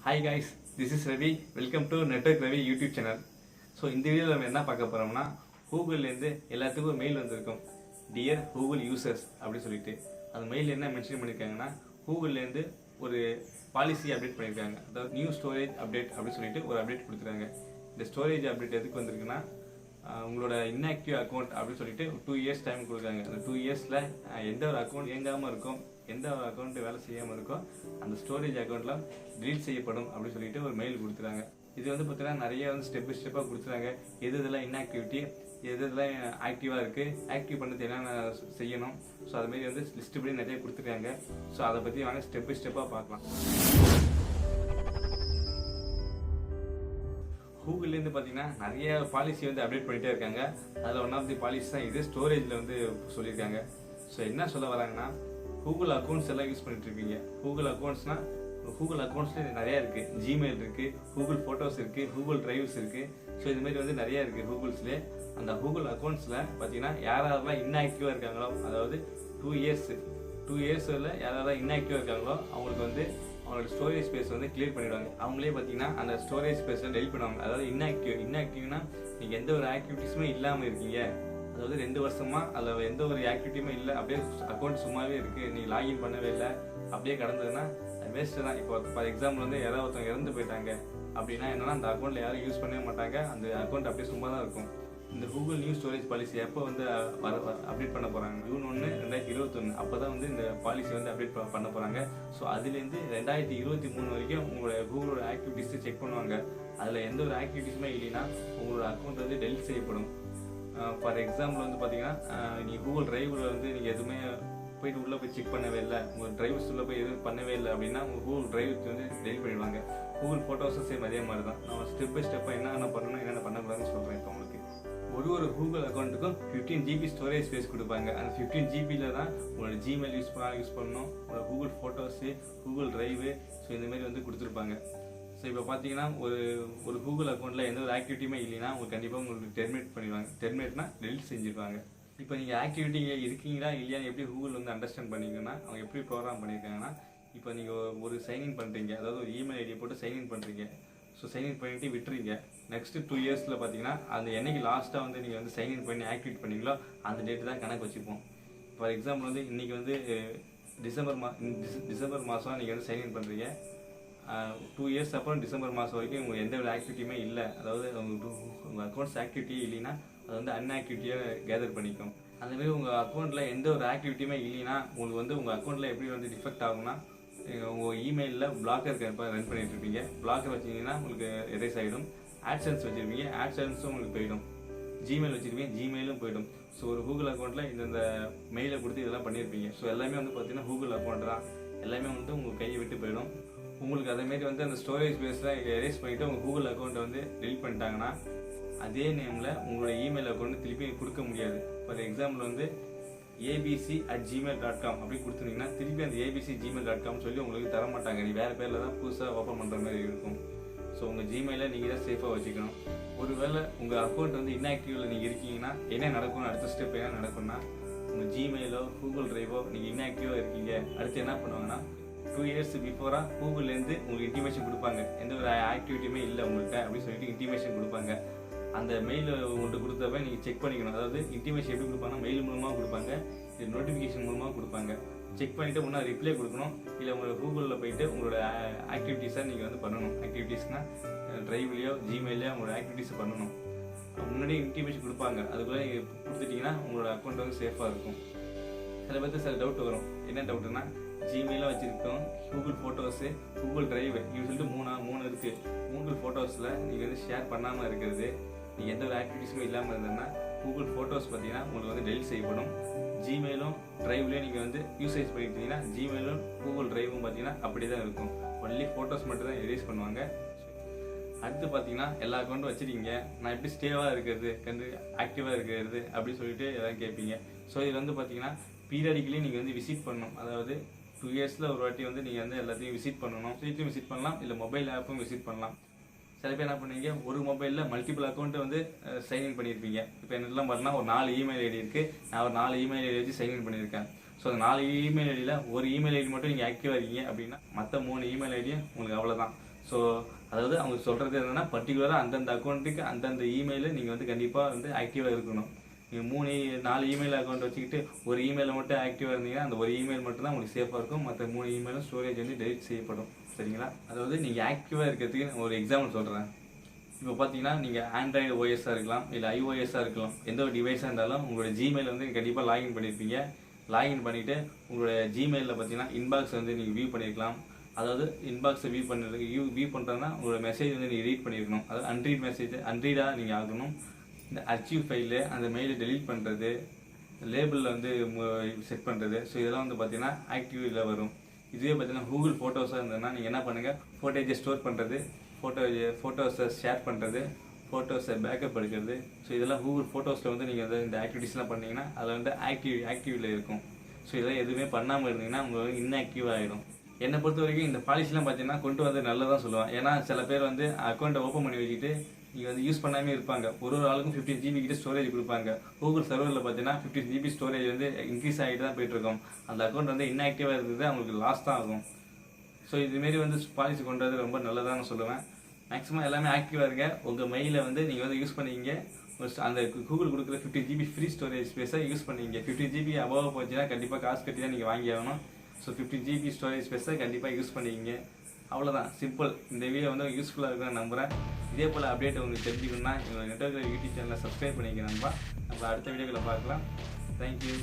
Hi guys, this is Ravi. Welcome to Network Ravi YouTube channel. So இந்த வீடியோல நம்ம என்ன பார்க்க போறோம்னா கூகுள்ல இருந்து எல்லாத்துக்கும் ஒரு மெயில் வந்திருக்கும். Dear Google users அப்படி சொல்லிட்டு அந்த மெயில் என்ன மென்ஷன் பண்ணிருக்காங்கன்னா கூகுள்ல இருந்து ஒரு பாலிசி அப்டேட் பண்ணிருக்காங்க. அதாவது நியூ ஸ்டோரேஜ் அப்டேட் அப்படி சொல்லிட்டு ஒரு அப்டேட் கொடுத்துருக்காங்க. இந்த ஸ்டோரேஜ் அப்டேட் எதுக்கு வந்திருக்குன்னா உங்களோட inactive அக்கௌண்ட் அப்படின்னு சொல்லிட்டு 2 இயர்ஸ் டைம் கொடுக்குறாங்க. அந்த 2 இயர்ஸ்ல எந்த ஒரு அக்கௌண்ட் இயங்காம இருக்கும், எந்த ஒரு அக்கௌண்ட் வேலை செய்யாமல் இருக்கோ அந்த ஸ்டோரேஜ் அக்கௌண்ட்லாம் டிலீட் செய்யப்படும் அப்படின்னு சொல்லிட்டு ஒரு மெயில் கொடுத்துறாங்க. இது வந்து பார்த்தீங்கன்னா நிறைய ஸ்டெப் பை ஸ்டெப்பாக கொடுத்துறாங்க. எது இதெல்லாம் இன்ஆக்டிவிட்டி, எது இதெல்லாம் ஆக்டிவாக இருக்குது, ஆக்டிவ் பண்ணது என்னென்ன செய்யணும். ஸோ அதுமாரி லிஸ்ட் படி நிறைய கொடுத்துருக்காங்க. ஸோ அதை பற்றி வாங்க ஸ்டெப் பை ஸ்டெப்பாக பார்க்கலாம். கூகுள்லேருந்து பார்த்தீங்கன்னா நிறைய பாலிசி அப்டேட் பண்ணிகிட்டே இருக்காங்க. அதில் ஒன் ஆஃப் தி பாலிசி தான் இது ஸ்டோரேஜில் சொல்லியிருக்காங்க. ஸோ என்ன சொல்ல வராங்கன்னா கூகுள் அக்கௌண்ட்ஸ் எல்லாம் யூஸ் பண்ணிட்டு இருப்பீங்க. கூகுள் அக்கௌண்ட்ஸ்ல நிறைய இருக்கு. ஜிமெயில் இருக்கு, கூகுள் போட்டோஸ் இருக்கு, கூகுள் டிரைவ்ஸ் இருக்கு. ஸோ இது மாதிரி நிறைய இருக்கு கூகுள்ஸ்லேயே. அந்த கூகுள் அக்கௌண்ட்ஸ்ல பார்த்தீங்கன்னா யாரெல்லாம் இன்ஆக்டிவா இருக்காங்களோ, அதாவது 2 இயர்ஸ்ல யாரெல்லாம் இன்ஆக்டிவா இருக்காங்களோ அவங்களுக்கு அவங்களோட ஸ்டோரேஜ் ஸ்பேஸ் கிளியர் பண்ணிடுவாங்க. அவங்களே பார்த்தீங்கன்னா அந்த ஸ்டோரேஜ் ஸ்பேஸ் டெலிட் பண்ணுவாங்க. அதாவது இன்ஆக்டிவ்னா நீங்க எந்த ஒரு ஆக்டிவிட்டிஸுமே இல்லாமல் இருக்கீங்க, அதாவது 2 வருஷமா அதில் எந்த ஒரு ஆக்டிவிட்டியுமே இல்லை, அப்படியே அக்கௌண்ட் சும்மாவே இருக்கு, நீங்கள் லாகின் பண்ணவே இல்லை, அப்படியே கடந்ததுன்னா வேஸ்ட்டு தான். இப்போ ஃபார் எக்ஸாம்பிள் யாராவது ஒருத்தவங்க இறந்து போயிட்டாங்க அப்படின்னா என்னன்னா அந்த அக்கௌண்ட்டில் யாரும் யூஸ் பண்ணவே மாட்டாங்க, அந்த அக்கௌண்ட் அப்படியே சும்மா தான் இருக்கும். இந்த கூகுள் நியூ ஸ்டோரேஜ் பாலிசி எப்போ அப்டேட் பண்ண போகிறாங்க, June 1, 2021 அப்போ தான் இந்த பாலிசி அப்டேட் பண்ண போகிறாங்க. ஸோ அதுலேருந்து 2023 வரைக்கும் உங்களோட கூகுளோட ஆக்டிவிட்டிஸை செக் பண்ணுவாங்க. அதில் எந்த ஒரு ஆக்டிவிட்டிஸுமே இல்லைன்னா உங்களோட அக்கௌண்ட் டெலிட் செய்யப்படும். ஃபார் எக்ஸாம்பிள் பார்த்தீங்கன்னா நீங்கள் கூகுள் டிரைவில் நீங்கள் எதுவுமே போயிட்டு உள்ளே போய் செக் பண்ணவே இல்லை, உங்கள் டிரைவ்ஸ் உள்ளே போய் எதுவும் பண்ணவே இல்லை அப்படின்னா உங்கள் கூகுள் டிரைவ் டெலிட் பண்ணிடுவாங்க. கூகுள் ஃபோட்டோஸும் சேம் அதே மாதிரி தான். நான் ஸ்டெப் பை ஸ்டெப்பாக என்னென்ன பண்ணணும் என்னென்ன பண்ணக்கூடாதுன்னு சொல்கிறேன். இப்போ உங்களுக்கு ஒரு கூகுள் அக்கௌண்ட்டுக்கும் 15 GB ஸ்டோரேஜ் ஸ்பேஸ் கொடுப்பாங்க. அந்த 15 GBயில் தான் உங்களோட ஜிமெயில் யூஸ் பண்ணணும், உங்களோட Google photos, Google drive, so இந்தமாரி கொடுத்துருப்பாங்க. ஸோ இப்போ பார்த்தீங்கன்னா ஒரு கூகுள் அக்கௌண்ட்டில் எந்த ஒரு ஆக்டிவிட்டியுமே இல்லைன்னா உங்களுக்கு கண்டிப்பாக உங்களுக்கு டெர்மினேட் பண்ணிடுவாங்க. டெர்மினேட்னா டெலிட் செஞ்சுருவாங்க. இப்போ நீங்கள் ஆக்டிவிட்டி இருக்கீங்களா இல்லையான்னு எப்படி கூகுள் அண்டர்ஸ்டாண்ட் பண்ணிங்கன்னா அவங்க எப்படி ப்ரோக்ராம் பண்ணியிருக்காங்கன்னா, இப்போ நீங்கள் ஒரு சைன்இன் பண்ணுறீங்க, அதாவது ஒரு இமெயில் ஐடியை போட்டு சைன்இன் பண்ணுறீங்க. ஸோ சைன்இன் பண்ணிட்டு விட்டுறீங்க. நெக்ஸ்ட்டு 2 இயர்ஸில் பார்த்தீங்கன்னா அந்த என்னைக்கு லாஸ்ட்டாக நீங்கள் சைன்இன் பண்ணி ஆக்டிவேட் பண்ணீங்களோ அந்த டேட்டு தான் கணக்கு வச்சுப்போம். ஃபார் எக்ஸாம்பிள் இன்றைக்கி டிசம்பர் மாதம் நீங்கள் சைன்இன் பண்ணுறீங்க. 2 இயர்ஸ் அப்புறம் டிசம்பர் மாதம் வரைக்கும் உங்களுக்கு எந்த ஒரு ஆக்டிவிட்டியுமே இல்லை, அதாவது உங்கள் அக்கௌண்ட்ஸ் ஆக்டிவிட்டியே இல்லைன்னா அது அன்ஆக்டிவிட்டியாக கேதர் பண்ணிக்கும். அந்தமாரி உங்கள் அக்கௌண்ட்டில் எந்த ஒரு ஆக்டிவிட்டியுமே இல்லைன்னா உங்களுக்கு உங்கள் அக்கௌண்ட்டில் எப்படி டிஃபெக்ட் ஆகும்னா, உங்கள் இமெயிலில் பிளாக்கர் ரன் பண்ணிட்டு இருப்பீங்க. பிளாக்கர் வச்சிங்கன்னா உங்களுக்கு எரேஸ் ஆகிடும். ஆட்சன்ஸ் வச்சுருப்பீங்க, ஆட்சன்ஸும் உங்களுக்கு போயிடும். ஜிமெயில் வச்சுருப்பீங்க, ஜிமெயிலும் போயிடும். ஸோ ஒரு கூகுள் அக்கௌண்ட்டில் இந்த மெயிலை கொடுத்து இதெல்லாம் பண்ணியிருப்பீங்க. ஸோ எல்லாமே பார்த்தீங்கன்னா கூகுள் அக்கௌண்ட் தான். எல்லாமே உங்கள் கையை விட்டு போயிடும். உங்களுக்கு அதேமாரி அந்த ஸ்டோரேஜ் ஸ்பேஸில் எரேஸ் பண்ணிவிட்டு உங்கள் கூகுள் அக்கௌண்ட்டை டெலிட் பண்ணிட்டாங்கன்னா அதே நேமில் உங்களோட இமெயில் அக்கௌண்ட் திருப்பி கொடுக்க முடியாது. ஃபார் எக்ஸாம்பிள் abc@gmail.com அப்படி கொடுத்துருந்தீங்கன்னா திருப்பி அந்த abc@gmail.com சொல்லி உங்களுக்கு தர மாட்டாங்க. நீ வேறு பேரில் தான் புதுசாக ஓப்பன் பண்ணுற மாதிரி இருக்கும். ஸோ உங்கள் ஜிமெயிலை நீங்கள் தான் சேஃபாக வச்சுக்கணும். ஒருவேளை உங்கள் அக்கௌண்ட் இன்ஆக்டிவில் நீங்கள் இருக்கீங்கன்னா என்ன நடக்கும், அடுத்த ஸ்டெப் என்ன நடக்கும்னா, உங்கள் ஜிமெயிலோ கூகுள் டிரைவோ நீங்கள் இன்ஆக்டிவாக இருக்கீங்க, அடுத்து என்ன பண்ணுவாங்கன்னா 2 இயர்ஸ் பிஃபோராக கூகுள்லேருந்து உங்களுக்கு இன்டிமேஷன் கொடுப்பாங்க. எந்த ஒரு ஆக்டிவிட்டியுமே இல்லை உங்கள்கிட்ட அப்படின்னு சொல்லிட்டு இன்டிமேஷன் கொடுப்பாங்க. அந்த மெயில் உங்கள்கிட்ட கொடுத்தப்ப நீங்கள் செக் பண்ணிக்கணும். அதாவது இன்டிமேஷன் எப்படி கொடுப்பாங்கன்னா மெயில் மூலமாக கொடுப்பாங்க, இது நோட்டிஃபிகேஷன் மூலமாக கொடுப்பாங்க. செக் பண்ணிவிட்டு முன்னே ரிப்ளை கொடுக்கணும். இல்லை உங்களோட கூகுளில் போயிட்டு உங்களோட ஆக்டிவிட்டீஸை நீங்கள் பண்ணணும். ஆக்டிவிட்டீஸ்னால் டிரைவ்லையோ ஜிமெயிலையோ உங்களோட ஆக்டிவிட்டீஸை பண்ணணும். முன்னாடியே இன்டிமேஷன் கொடுப்பாங்க. அதுக்குள்ளே நீங்கள் கொடுத்துட்டிங்கன்னா உங்களோட அக்கௌண்ட் சேஃபாக இருக்கும். சில பேருக்கு சில டவுட் வரும். என்ன டவுட்டுன்னா, ஜிமெயிலும் வச்சுருக்கோம், கூகுள் ஃபோட்டோஸு, கூகுள் டிரைவ் இப்படி சொல்லிட்டு 3 இருக்குது. கூகுள் ஃபோட்டோஸில் நீங்கள் ஷேர் பண்ணாமல் இருக்கிறது, நீங்கள் எந்த ஒரு ஆக்டிவிட்டிஸுமே இல்லாமல் இருந்ததுன்னா கூகுள் ஃபோட்டோஸ் பார்த்தீங்கன்னா உங்களுக்கு டெலிட் செய்யப்படும். ஜிமெயிலும் டிரைவ்லேயும் நீங்கள் யூசேஜ் பண்ணிட்டீங்கன்னா ஜிமெயிலும் கூகுள் டிரைவும் பார்த்தீங்கன்னா அப்படி தான் இருக்கும். ஒன்லி ஃபோட்டோஸ் மட்டும் தான் எரேஸ் பண்ணுவாங்க. அடுத்து பார்த்தீங்கன்னா எல்லா அக்கௌண்ட்டும் வச்சுருக்கீங்க, நான் எப்படி ஸ்டேவாக இருக்கிறது, ஆக்டிவாக இருக்கிறது அப்படின்னு சொல்லிட்டு எதாவது கேட்பீங்க. ஸோ இதில் பார்த்தீங்கன்னா பீரியாடிக்கலி நீங்கள் விசிட் பண்ணணும். அதாவது 2 இயர்ஸில் ஒரு வாட்டி நீங்கள் எல்லாத்தையும் விசிட் பண்ணணும். ஸ்ட்ரீட்லையும் விசிட் பண்ணலாம், இல்லை மொபைல் ஆப்பும் விசிட் பண்ணலாம். சில பேர் என்ன பண்ணுவீங்க, ஒரு மொபைலில் மல்டிபிள் அக்கௌண்ட்டை சைன்இன் பண்ணியிருப்பீங்க. இப்போ என்னெல்லாம் பார்த்தீங்கன்னா ஒரு 4 இமெயில் ஐடி இருக்குது. நான் ஒரு 4 இமெயில் ஐடி வச்சு சைன்இன் பண்ணியிருக்கேன். ஸோ அந்த 4 இமெயில் ஐடியில் ஒரு இமெயில் ஐடி மட்டும் நீங்கள் ஆக்டிவாக இருக்கீங்க அப்படின்னா மற்ற 3 இமெயில் ஐடியும் உங்களுக்கு அவ்வளோதான். ஸோ அதாவது அவங்க சொல்கிறது என்னென்னா பர்டிகுலராக அந்தந்த அக்கௌண்ட்டுக்கு அந்தந்த இமெயிலை நீங்கள் வந்து கண்டிப்பாக வந்து ஆக்டிவாக இருக்கணும். நீங்கள் 4 இமெயில் அக்கௌண்ட் வச்சுக்கிட்டு ஒரு இமெயிலில் மட்டும் ஆக்டிவாக இருந்தீங்கன்னா அந்த ஒரு இமெயில் மட்டும் தான் உங்களுக்கு சேஃபாக இருக்கும். மற்ற 3 இமெயிலும் ஸ்டோரேஜ் வந்து டெலிட் செய்யப்படும். சரிங்களா? அதாவது நீங்கள் ஆக்டிவாக இருக்கிறதுக்கு ஒரு எக்ஸாம்பிள் சொல்கிறேன். இப்போ பார்த்தீங்கன்னா நீங்கள் ஆண்ட்ராய்டு ஓஎஸ்ஸாக இருக்கலாம், இல்லை iOSஸாக இருக்கலாம், எந்த ஒரு டிவைஸாக இருந்தாலும் உங்களோட ஜிமெயில் வந்து கண்டிப்பாக லாகின் பண்ணியிருப்பீங்க. லாகின் பண்ணிவிட்டு உங்களோட ஜிமெயிலில் பார்த்தீங்கன்னா இன்பாக்ஸ் வந்து நீங்கள் வியூ பண்ணியிருக்கலாம். அதாவது இன்பாக்ஸை வியூ பண்ணுறதுனா உங்களோட மெசேஜ் வந்து நீங்கள் ரீட் பண்ணியிருக்கணும். அதாவது அன்ரீட் மெசேஜ் அன்ரீடாக நீங்கள் ஆகணும். இந்த அர்ச்சிவ் ஃபைலு அந்த மெயிலை டெலீட் பண்ணுறது, லேபிளில் வந்து செட் பண்ணுறது, ஸோ இதெல்லாம் வந்து பார்த்தீங்கன்னா ஆக்டிவில் வரும். இதுவே பார்த்தீங்கன்னா கூகுள் ஃபோட்டோஸாக இருந்ததுன்னா நீங்கள் என்ன பண்ணுங்கள், ஃபோட்டோஜை ஸ்டோர் பண்ணுறது, ஃபோட்டோஸை ஷேர் பண்ணுறது, ஃபோட்டோஸை பேக்கப் எடுக்கிறது, ஸோ இதெல்லாம் கூகுள் ஃபோட்டோஸில் வந்து நீங்கள் வந்து இந்த ஆக்டிவிட்டீஸ்லாம் பண்ணிங்கன்னா அதில் வந்து ஆக்டிவில் இருக்கும். ஸோ இதெல்லாம் எதுவுமே பண்ணாமல் இருந்தீங்கன்னா உங்களுக்கு இன்ஆக்டிவ் ஆகிடும். என்னை பொறுத்த வரைக்கும் இந்த பாலிசிலாம் பார்த்தீங்கன்னா கொண்டு வந்து நல்லதான் சொல்லுவேன். ஏன்னா சில பேர் வந்து அக்கௌண்ட்டை ஓப்பன் பண்ணி வச்சுட்டு நீங்கள் வந்து யூஸ் பண்ணாமே இருப்பாங்க. ஒரு ஆளுக்கும் 15 GB கிட்ட ஸ்டோரேஜ் கொடுப்பாங்க. கூகுள் சர்வரில் பார்த்தீங்கன்னா 15 GB ஸ்டோரேஜ் வந்து இன்க்ரீஸ் ஆகிட்டு தான் போயிட்டுருக்கோம். அந்த அக்கௌண்ட் வந்து இன்ஆக்டிவாக இருக்கிறது அவங்களுக்கு லாஸ் தான் ஆகும். ஸோ இதுமாரி வந்து பாலிசி கொண்டு வரது ரொம்ப நல்லதாக நான் சொல்லுவேன். மேக்ஸிமம் எல்லாமே ஆக்டிவாக இருங்க. உங்கள் மெயிலை வந்து நீங்கள் வந்து யூஸ் பண்ணிங்க. அந்த கூகுள் கொடுக்குற 15 GB ஃப்ரீ ஸ்டோரேஜ் ஸ்பேஸை யூஸ் பண்ணிங்க. 15 GB அபவ் போச்சுன்னா கண்டிப்பாக காசு கட்டி தான் நீங்கள் வாங்கி ஆகணும். ஸோ 15 GB ஸ்டோரேஜ் ஸ்பேஸை கண்டிப்பாக யூஸ் பண்ணிக்கிங்க. அவ்வளோதான், சிம்பிள். இந்த வீடியோ வந்து யூஸ்ஃபுல்லாக இருக்குன்னு நம்புகிறேன். இதே போல் அப்டேட் உங்களுக்கு தெரிஞ்சுக்கணும்னா எங்கள் நெட்வொர்க் யூடியூப் சேனலை சப்ஸ்கிரைப் பண்ணிக்க நண்பா. நம்ம அடுத்த வீடியோக்களை பார்க்கலாம். தேங்க்யூ.